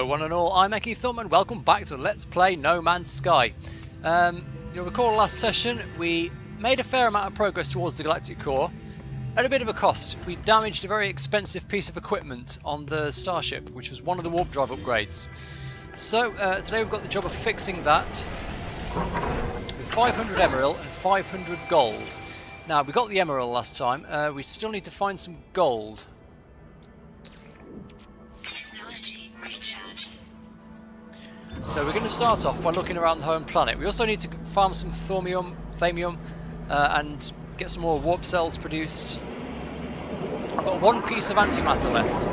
one and all, I'm EkkiThump and welcome back to Let's Play No Man's Sky. You'll recall last session we made a fair amount of progress towards the galactic core at a bit of a cost. We damaged a very expensive piece of equipment on the starship, which was one of the warp drive upgrades. So today we've got the job of fixing that with 500 emerald and 500 gold. Now we got the emerald last time, we still need to find some gold. So we're going to start off by looking around the home planet. We also need to farm some thamium and get some more warp cells produced. I've got one piece of antimatter left.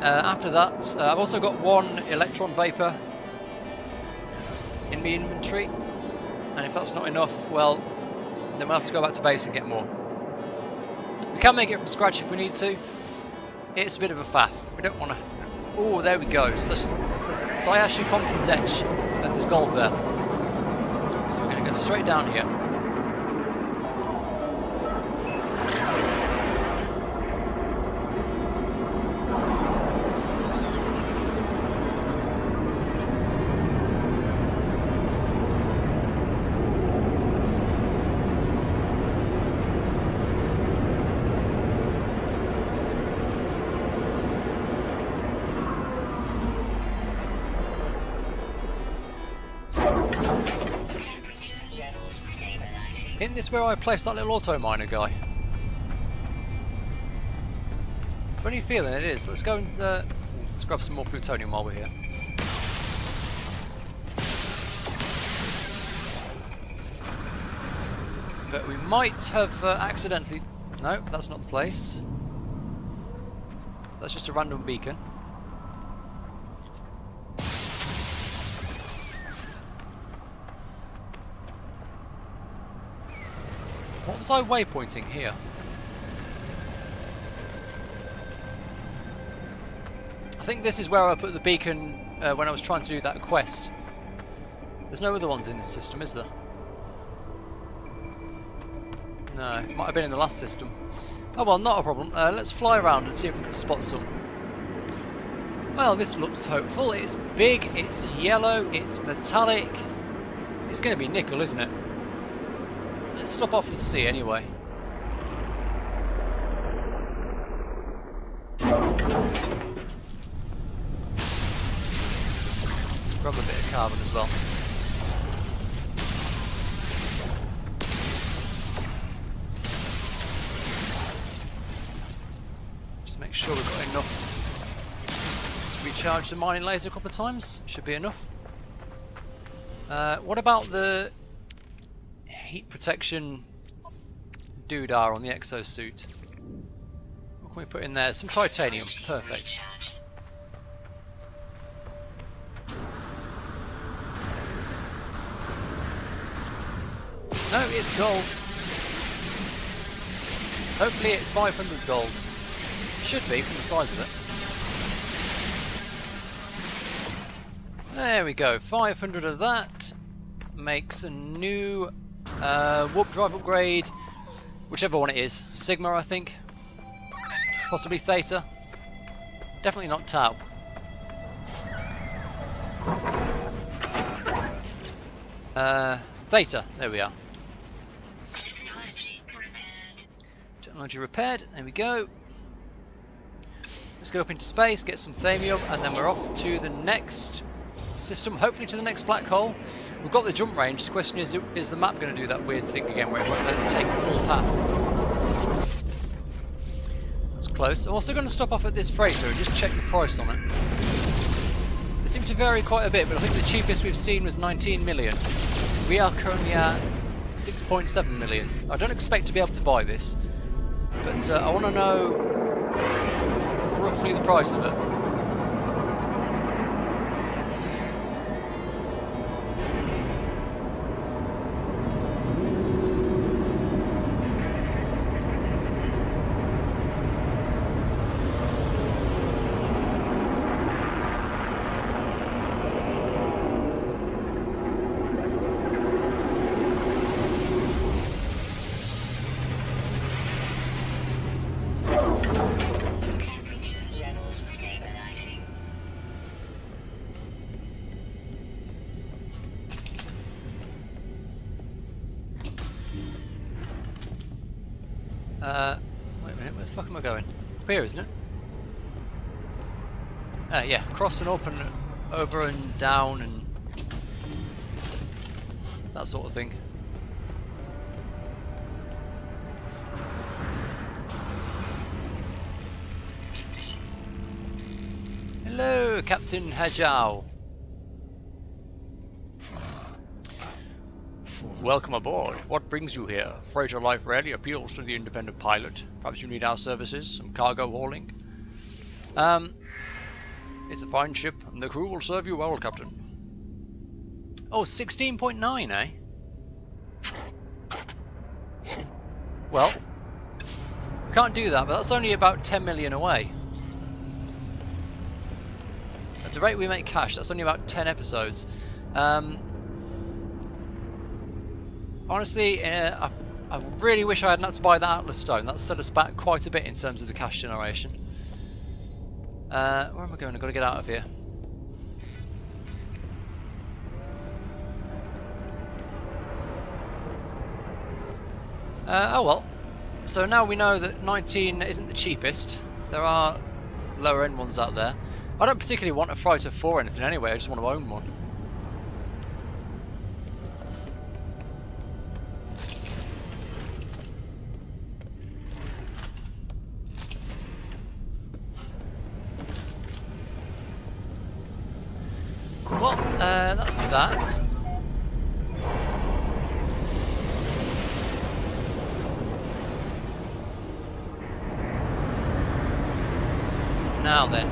After that, I've also got one electron vapor in my inventory, and if that's not enough, well, then we'll have to go back to base and get more. We can make it from scratch if we need to. It's a bit of a faff. We don't want to... Oh, there we go. Sayashi Komtazech. And there's gold there. So we're going to go straight down here. Isn't this where I placed that little auto miner guy? Funny feeling it is. Let's go and let's grab some more plutonium while we're here. But we might have accidentally... No, that's not the place. That's just a random beacon. What was I waypointing here? I think this is where I put the beacon when I was trying to do that quest. There's no other ones in this system, is there? No, it might have been in the last system. Oh well, not a problem. Let's fly around and see if we can spot some. Well, this looks hopeful. It's big, it's yellow, it's metallic. It's going to be nickel, isn't it? Let's stop off and see anyway. Let's grab a bit of carbon as well. Just make sure we've got enough to recharge the mining laser a couple of times. Should be enough. What about the heat protection doodah on the exosuit? What can we put in there? Some titanium. Perfect. No, it's gold. Hopefully it's 500 gold. Should be from the size of it. There we go. 500 of that makes a new warp drive upgrade, whichever one it is. Sigma, I think. Possibly Theta. Definitely not Tau. Theta, there we are. Technology repaired, there we go. Let's go up into space, get some thamium, and then we're off to the next system, hopefully to the next black hole. We've got the jump range. The question is the map going to do that weird thing again where it won't let us take the full path? That's close. I'm also going to stop off at this freighter and just check the price on it. It seems to vary quite a bit, but I think the cheapest we've seen was 19 million. We are currently at 6.7 million. I don't expect to be able to buy this, but I want to know roughly the price of it. Wait a minute, where the fuck am I going? Up here, isn't it? Yeah, cross and up and over and down and that sort of thing. Hello, Captain Hajao. Welcome aboard. What brings you here? Freighter life rarely appeals to the independent pilot. Perhaps you need our services, some cargo hauling. It's a fine ship, and the crew will serve you well, Captain. Oh, 16.9, eh? Well, we can't do that, but that's only about 10 million away. At the rate we make cash, that's only about 10 episodes. Honestly, I really wish I hadn't had to buy that Atlas Stone. That set us back quite a bit in terms of the cash generation. Where am I going? I've got to get out of here. Oh well. So now we know that 19 isn't the cheapest. There are lower end ones out there. I don't particularly want a Fighter 4 or anything anyway, I just want to own one. Well, that's that. Now then,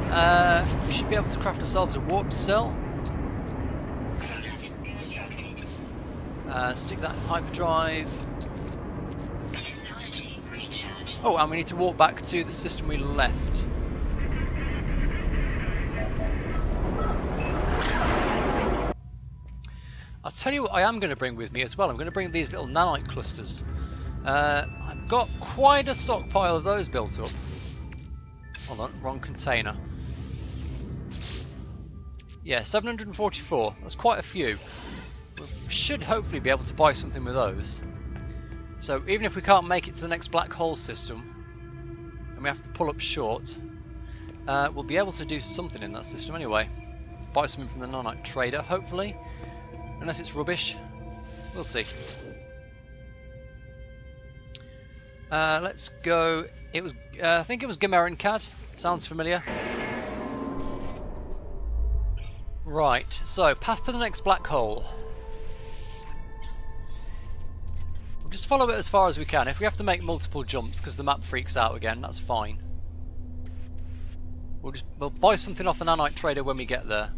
we should be able to craft ourselves a warp cell. Stick that in hyperdrive. Oh, and we need to walk back to the system we left. I'll tell you what I am going to bring with me as well. I'm going to bring these little nanite clusters. I've got quite a stockpile of those built up. Hold on, wrong container. Yeah, 744. That's quite a few. We should hopefully be able to buy something with those. So even if we can't make it to the next black hole system, and we have to pull up short, we'll be able to do something in that system anyway. Buy something from the nanite trader, hopefully. Unless it's rubbish. We'll see. Let's go. It was, I think it was Gameren Cad. Sounds familiar. Right, so path to the next black hole. We'll just follow it as far as we can. If we have to make multiple jumps because the map freaks out again, that's fine. We'll buy something off the nanite trader when we get there.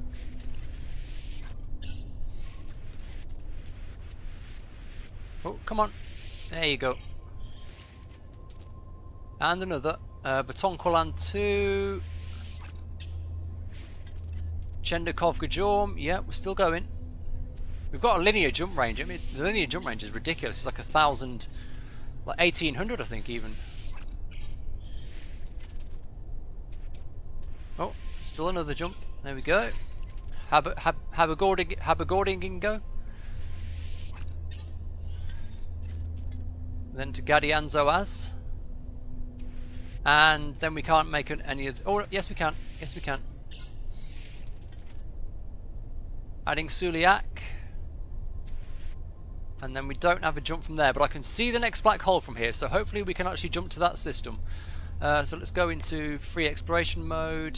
Oh, come on. There you go. And another. Baton Kolan 2. Chendakov Gajorm. Yeah, we're still going. We've got a linear jump range. I mean, the linear jump range is ridiculous. It's like 1,000, like 1,800, I think, even. Oh, still another jump. There we go. Habagordingo. Then to Gadianzoaz. And then we can't make any of... Oh, yes we can. Yes we can. Adding Suliak. And then we don't have a jump from there. But I can see the next black hole from here. So hopefully we can actually jump to that system. So let's go into free exploration mode.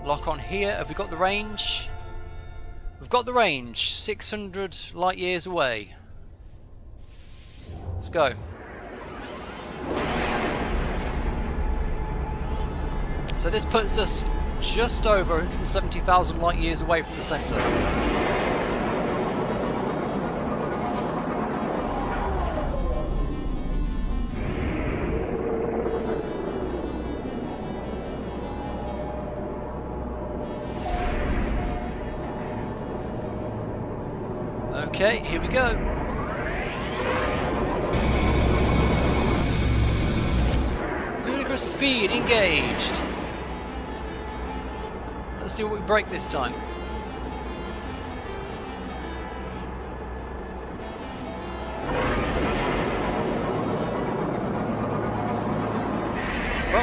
Lock on here. Have we got the range? We've got the range. 600 light years away. Let's go. So this puts us just over 170,000 light years away from the centre. Okay, here we go. Ludicrous speed engaged. Let's see what we break this time.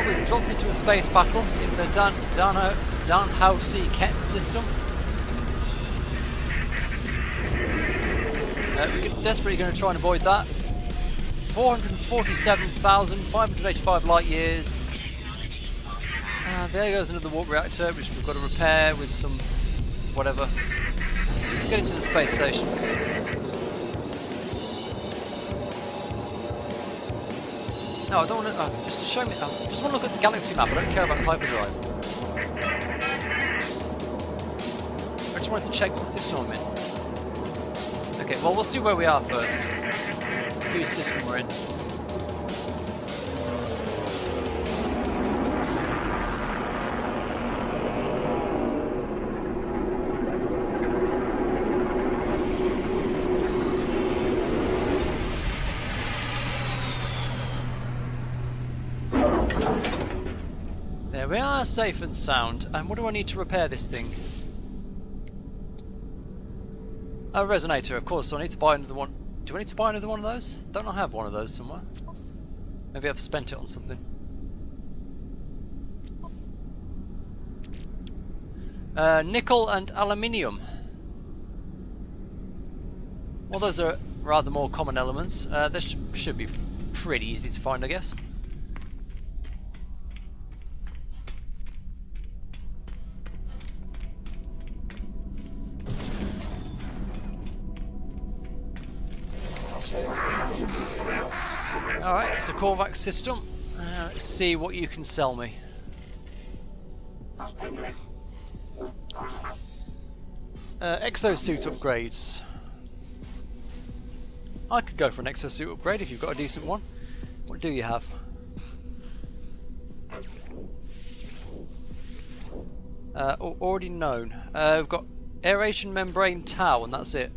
we've dropped into a space battle in the Danhausen-Kett system. We're desperately going to try and avoid that. 447,585 light years. There goes another warp reactor, which we've got to repair with some whatever. Let's get into the space station. No, I don't want to. Just to show me. I just want to look at the galaxy map. I don't care about the hyperdrive. I just wanted to check what system I'm in. Okay, well, we'll see where we are first. Whose system we're in. There we are, safe and sound. And what do I need to repair this thing? A resonator, of course, so I need to buy another one. Do I need to buy another one of those? Don't I have one of those somewhere? Maybe I've spent it on something. Nickel and aluminium. Well, those are rather more common elements. They should be pretty easy to find, I guess. Alright, it's a Korvax system. Let's see what you can sell me. Exosuit upgrades. I could go for an exosuit upgrade if you've got a decent one. What do you have? Already known. We've got aeration membrane tau, and that's it.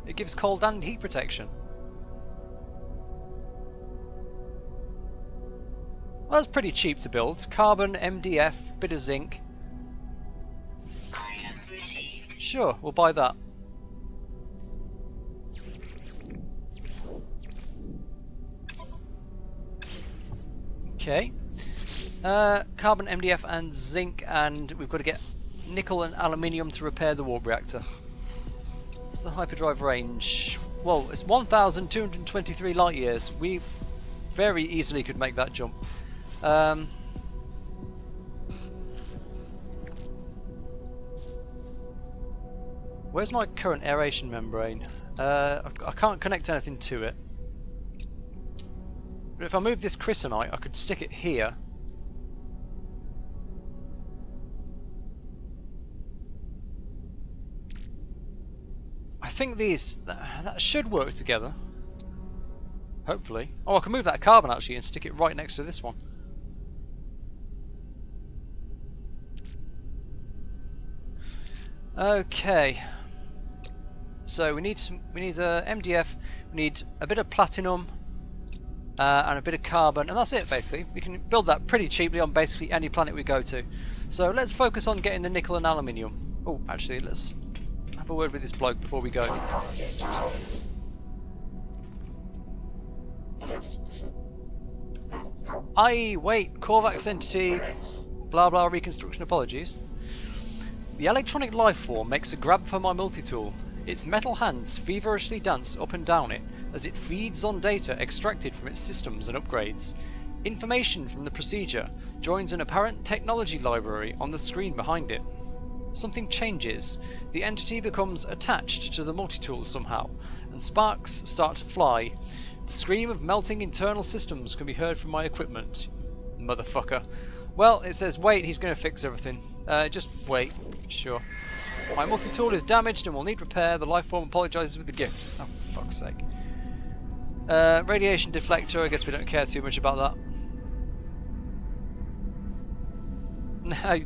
It gives cold and heat protection. Well, that's pretty cheap to build. Carbon, MDF, bit of zinc. Sure, we'll buy that. Okay. Carbon, MDF and zinc, and we've got to get nickel and aluminium to repair the warp reactor. What's the hyperdrive range? Well, it's 1,223 light years. We very easily could make that jump. Where's my current aeration membrane? I can't connect anything to it. But if I move this chrysonite, I could stick it here. I think these that should work together. Hopefully. Oh, I can move that carbon actually and stick it right next to this one. Okay. So we need MDF. We need a bit of platinum and a bit of carbon, and that's it basically. We can build that pretty cheaply on basically any planet we go to. So let's focus on getting the nickel and aluminium. Oh, actually, let's have a word with this bloke before we go. Wait, Korvax entity, blah blah reconstruction apologies. The electronic life form makes a grab for my multi-tool. Its metal hands feverishly dance up and down it as it feeds on data extracted from its systems and upgrades. Information from the procedure joins an apparent technology library on the screen behind it. Something changes. The entity becomes attached to the multi-tool somehow, and sparks start to fly. The scream of melting internal systems can be heard from my equipment. Motherfucker. Well, it says wait, he's going to fix everything. Just wait. Sure. My multi-tool is damaged and will need repair. The life form apologises with the gift. Oh, for fuck's sake. Radiation deflector, I guess we don't care too much about that.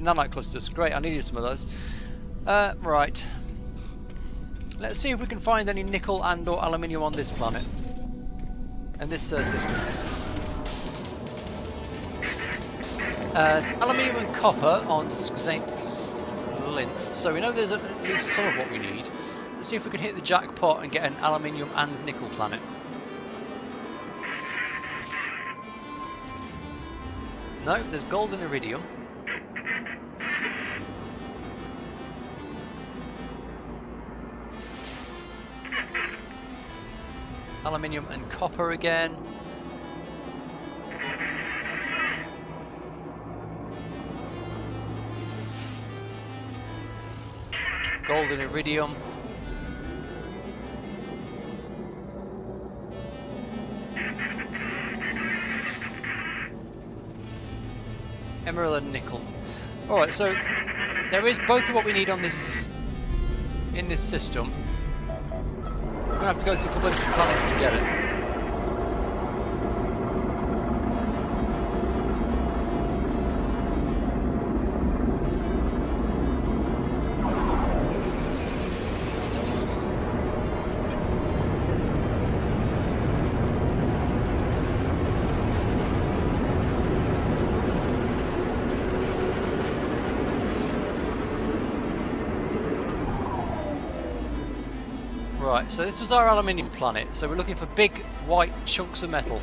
Nanite clusters, great, I needed some of those. Right. Let's see if we can find any nickel and or aluminium on this planet. And this system. It's aluminium and copper on Xanx. flints, so we know there's at least some of what we need. Let's see if we can hit the jackpot and get an aluminium and nickel planet. No, there's gold and iridium. Aluminium and copper again. Gold and iridium. Emerald and nickel. Alright, so there is both of what we need on this in this system. We're gonna have to go to a couple of different planets to get it. Right, so this was our aluminium planet, so we're looking for big white chunks of metal.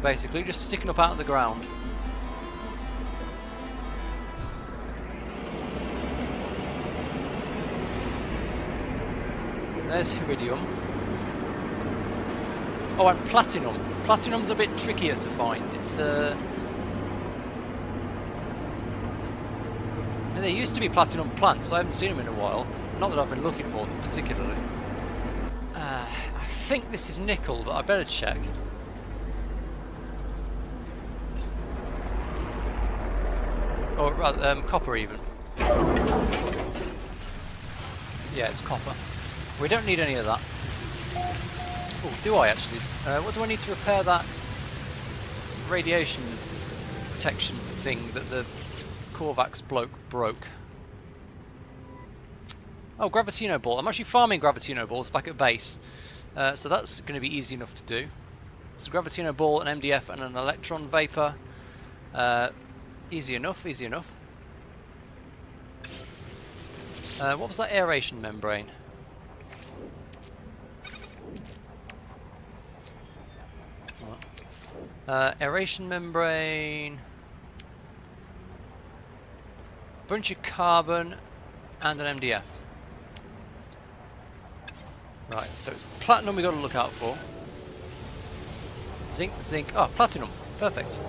Basically, just sticking up out of the ground. There's iridium. Oh, and platinum. Platinum's a bit trickier to find. It's there used to be platinum plants, I haven't seen them in a while. Not that I've been looking for them particularly. I think this is nickel, but I better check. Or rather, copper even. Yeah, it's copper. We don't need any of that. Oh, do I actually? What do I need to repair that radiation protection thing that the Korvax bloke broke? Oh, Gravitino Ball. I'm actually farming Gravitino Balls back at base. So that's going to be easy enough to do. So Gravitino Ball, an MDF and an Electron Vapor. Easy enough, easy enough. What was that aeration membrane? Aeration membrane. Bunch of carbon and an MDF. Right, so it's platinum we got to look out for. Zinc, zinc. Oh, platinum. Perfect.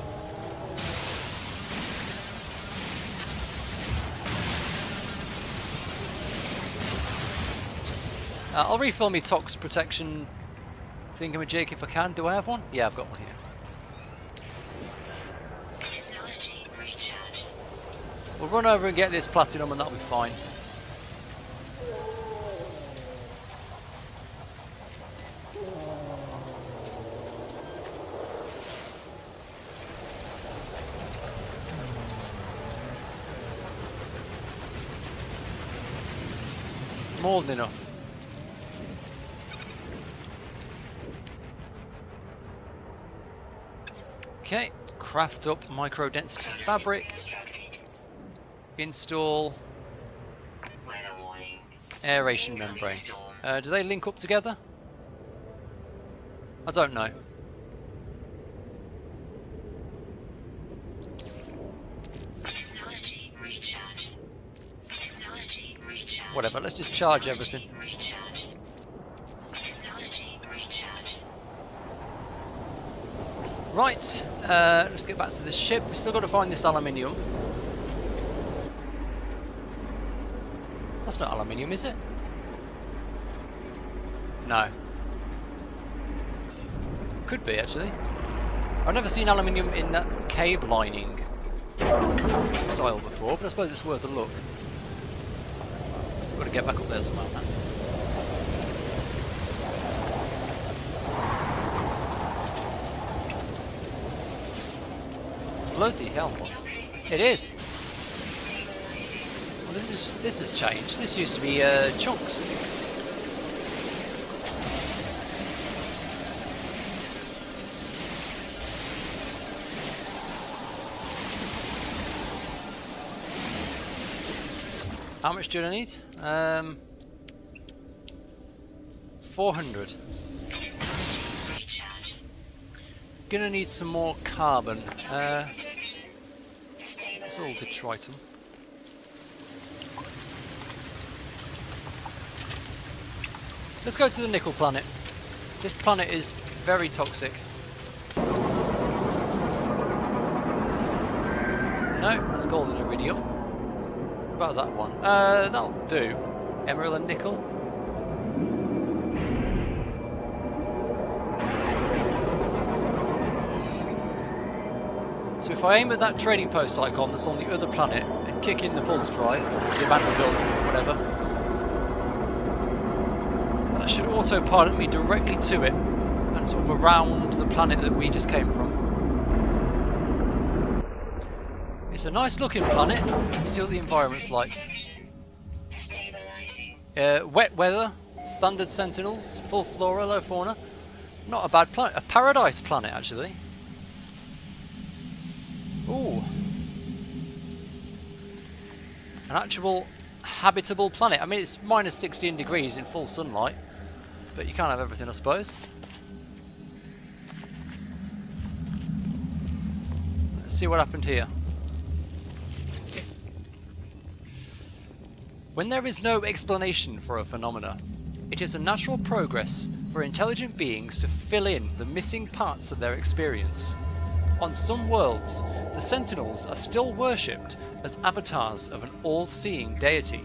I'll refill me tox protection thingamajig if I can. Do I have one? Yeah, I've got one here. We'll run over and get this platinum and that'll be fine. More than enough. Okay, craft up micro density fabric. Install aeration membrane. Do they link up together? I don't know. Whatever, let's just charge everything. Right, let's get back to the ship. We've still got to find this aluminium. That's not aluminium, is it? No. Could be, actually. I've never seen aluminium in that cave lining style before, but I suppose it's worth a look. Got to get back up there somehow, man. Bloody hell! It is. Well, this has changed. This used to be chunks. How much do I need? 400. Gonna need some more carbon. It's all detritum. Let's go to the nickel planet. This planet is very toxic. No, that's gold and iridium. What about that one? That'll do. Emerald and nickel. So if I aim at that trading post icon that's on the other planet and kick in the pulse drive, or the abandoned building, or whatever, that should autopilot me directly to it and sort of around the planet that we just came from. It's a nice looking planet. Let's see what the environment's like. Wet weather, standard sentinels, full flora, low fauna. Not a bad planet. A paradise planet, actually. Ooh. An actual habitable planet. I mean, it's minus 16 degrees in full sunlight, but you can't have everything, I suppose. Let's see what happened here. When there is no explanation for a phenomena, it is a natural progress for intelligent beings to fill in the missing parts of their experience. On some worlds, the Sentinels are still worshipped as avatars of an all-seeing deity.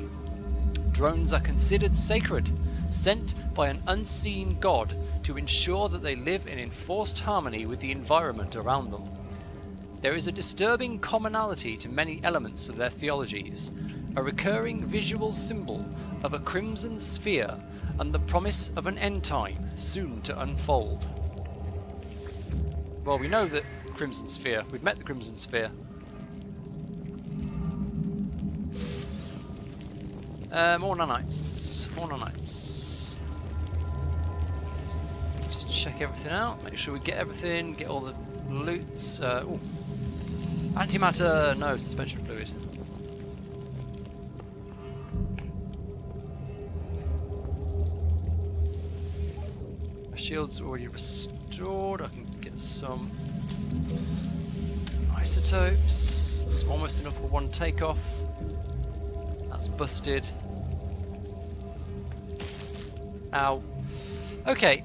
Drones are considered sacred, sent by an unseen god to ensure that they live in enforced harmony with the environment around them. There is a disturbing commonality to many elements of their theologies, a recurring visual symbol of a crimson sphere and the promise of an end time soon to unfold. Well, we know that Crimson Sphere. We've met the Crimson Sphere. More nanites. More nanites. Let's just check everything out. Make sure we get everything. Get all the loots. Ooh. Antimatter. No, suspension fluid. My shield's already restored. I can get some isotopes. It's almost enough for one takeoff. That's busted. Ow. Okay.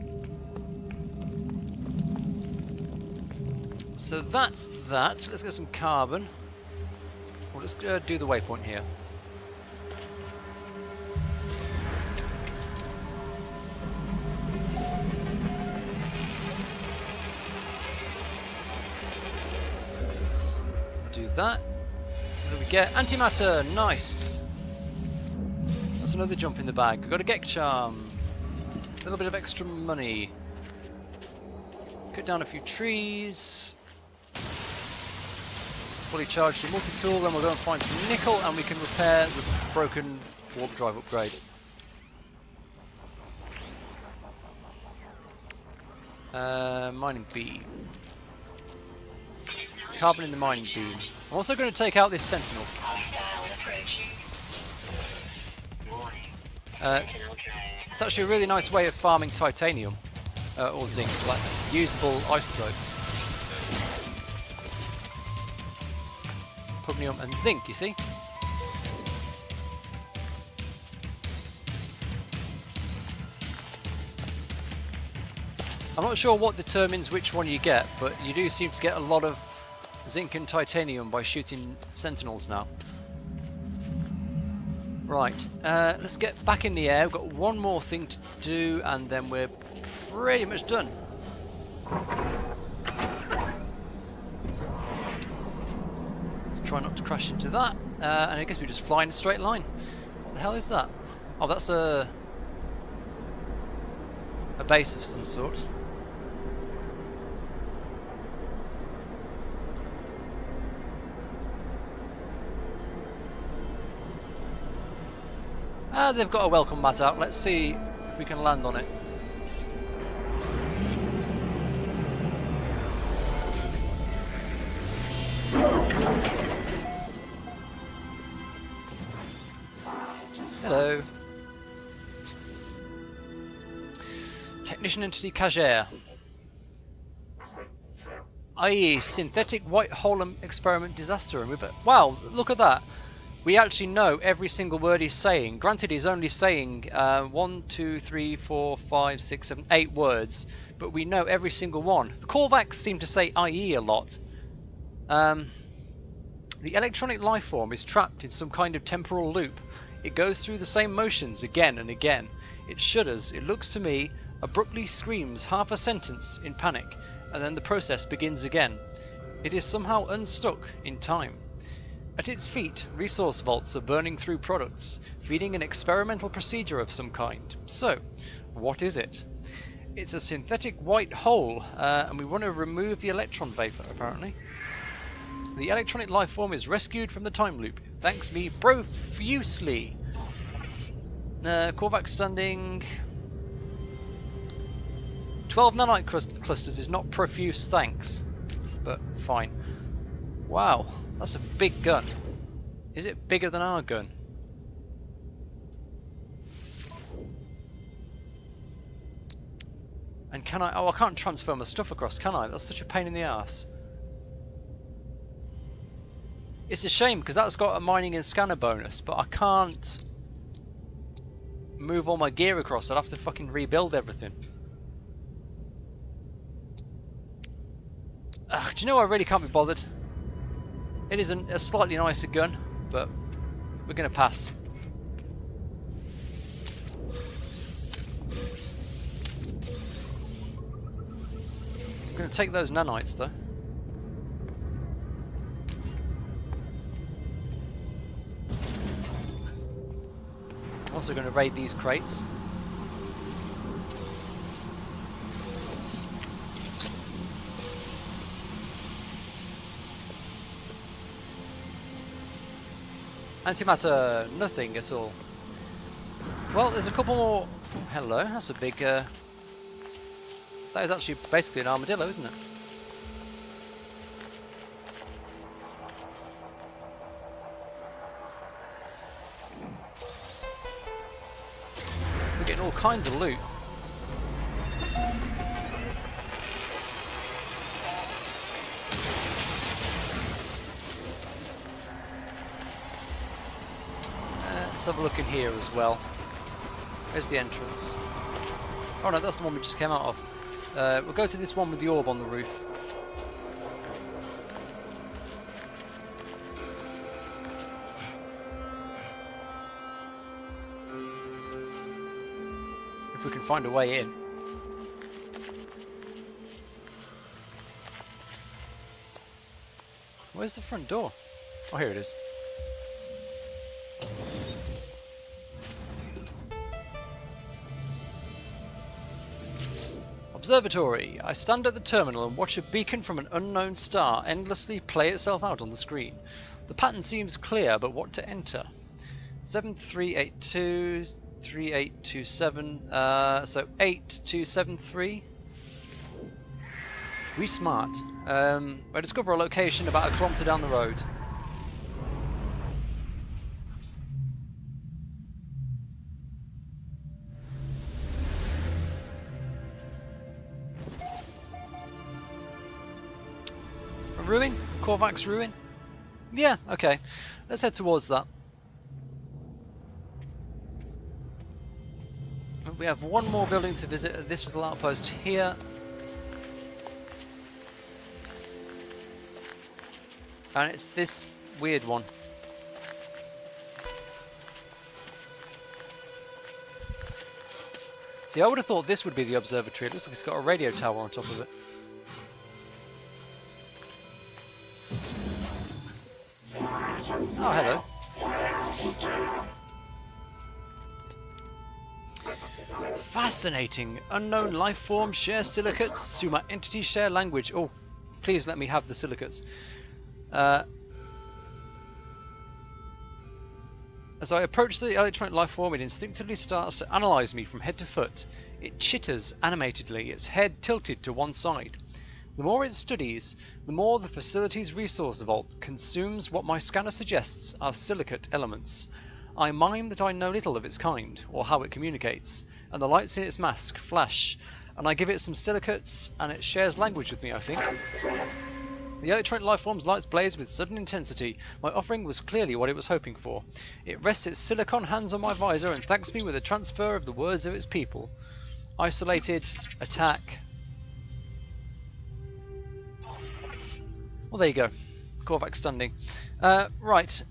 So that's that. Let's get some carbon. We'll just do the waypoint here. That. What do we get? Antimatter, nice. That's another jump in the bag. We've got a Gek charm. A little bit of extra money. Cut down a few trees. Fully charged the multi-tool, then we'll go and find some nickel and we can repair the broken warp drive upgrade. Mining beam. Carbon in the mining beam. I'm also going to take out this sentinel. It's actually a really nice way of farming titanium or zinc, like usable isotopes. Pugnium and zinc, you see? I'm not sure what determines which one you get, but you do seem to get a lot of zinc and titanium by shooting sentinels now. Right, let's get back in the air. We've got one more thing to do and then we're pretty much done. Let's try not to crash into that. And I guess we just fly in a straight line. What the hell is that? Oh, that's a base of some sort. They've got a welcome mat out. Let's see if we can land on it. Information Entity Cagere. i.e. synthetic white hole experiment disaster remover. Wow, look at that. We actually know every single word he's saying. Granted, he's only saying 1, 2, 3, 4, 5, 6, 7, 8 words, but we know every single one. The callbacks seem to say IE a lot. The electronic life form is trapped in some kind of temporal loop. It goes through the same motions again and again. It shudders, it looks to me, abruptly screams half a sentence in panic, and then the process begins again. It is somehow unstuck in time. At its feet, resource vaults are burning through products, feeding an experimental procedure of some kind. So, what is it? It's a synthetic white hole, and we want to remove the electron vapor, apparently. The electronic life form is rescued from the time loop. It thanks me profusely. Korvax standing... 12 nanite clusters is not profuse thanks, but fine. Wow, that's a big gun. Is it bigger than our gun? And can I... Oh, I can't transfer my stuff across, can I? That's such a pain in the ass. It's a shame because that's got a mining and scanner bonus, but I can't move all my gear across. I'd have to fucking rebuild everything. Ugh, do you know I really can't be bothered? It is a slightly nicer gun, but we're going to pass. I'm going to take those nanites though. Also going to raid these crates. Antimatter, nothing at all. Well, there's a couple more. Oh, hello, that's a big. That is actually basically an armadillo, isn't it? We're getting all kinds of loot. Let's have a look in here as well. There's the entrance. Oh no, that's the one we just came out of. We'll go to this one with the orb on the roof. If we can find a way in. Where's the front door? Oh, here it is. Observatory. I stand at the terminal and watch a beacon from an unknown star endlessly play itself out on the screen. The pattern seems clear, but what to enter? 7382, 3827, so 8273. We smart. I discover a location about 1 kilometre down the road. Ruin? Korvax ruin? Yeah, okay. Let's head towards that. We have one more building to visit at this little outpost here. And it's this weird one. See, I would have thought this would be the observatory. It looks like it's got a radio tower on top of it. Oh, hello. Fascinating. Unknown life form share silicates. Suma entity share language. Oh, please let me have the silicates. As I approach the electronic life form, it instinctively starts to analyze me from head to foot. It chitters animatedly, its head tilted to one side. The more it studies, the more the facility's resource vault consumes what my scanner suggests are silicate elements. I mime that I know little of its kind, or how it communicates, and the lights in its mask flash and I give it some silicates, and it shares language with me, I think. The electronic lifeform's lights blaze with sudden intensity. My offering was clearly what it was hoping for. It rests its silicon hands on my visor and thanks me with a transfer of the words of its people. Isolated, attack. Well, there you go. Korvac standing. Right.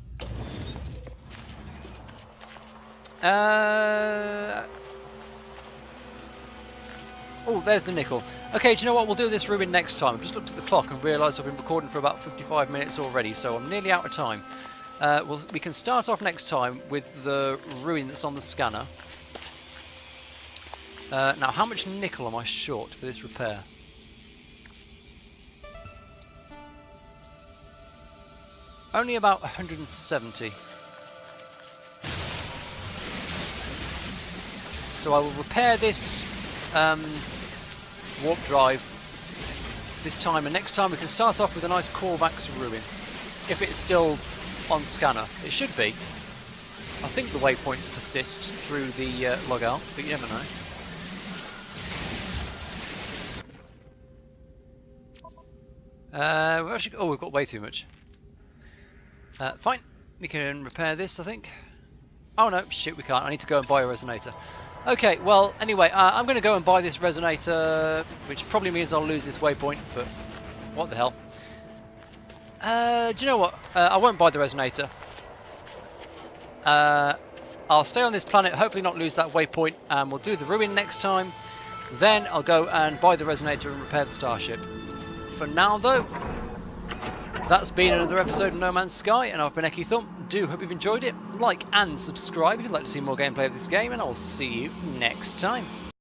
Oh, there's the nickel. Okay, do you know what? We'll do this ruin next time. I've just looked at the clock and realised I've been recording for about 55 minutes already, so I'm nearly out of time. We can start off next time with the ruin that's on the scanner. Now, how much nickel am I short for this repair? Only about 170. So I will repair this warp drive this time, and next time we can start off with a nice Korvac's ruin. If it's still on scanner. It should be. I think the waypoints persist through the logout, but you never know. We've got way too much. Fine, we can repair this, I think. Oh no, shit, we can't. I need to go and buy a resonator. Okay, well, anyway, I'm going to go and buy this resonator, which probably means I'll lose this waypoint, but what the hell. Do you know what? I won't buy the resonator. I'll stay on this planet, hopefully not lose that waypoint, and we'll do the ruin next time. Then I'll go and buy the resonator and repair the starship. For now, though, that's been another episode of No Man's Sky, and I've been EkkiThump. Do hope you've enjoyed it. Like and subscribe if you'd like to see more gameplay of this game, and I'll see you next time.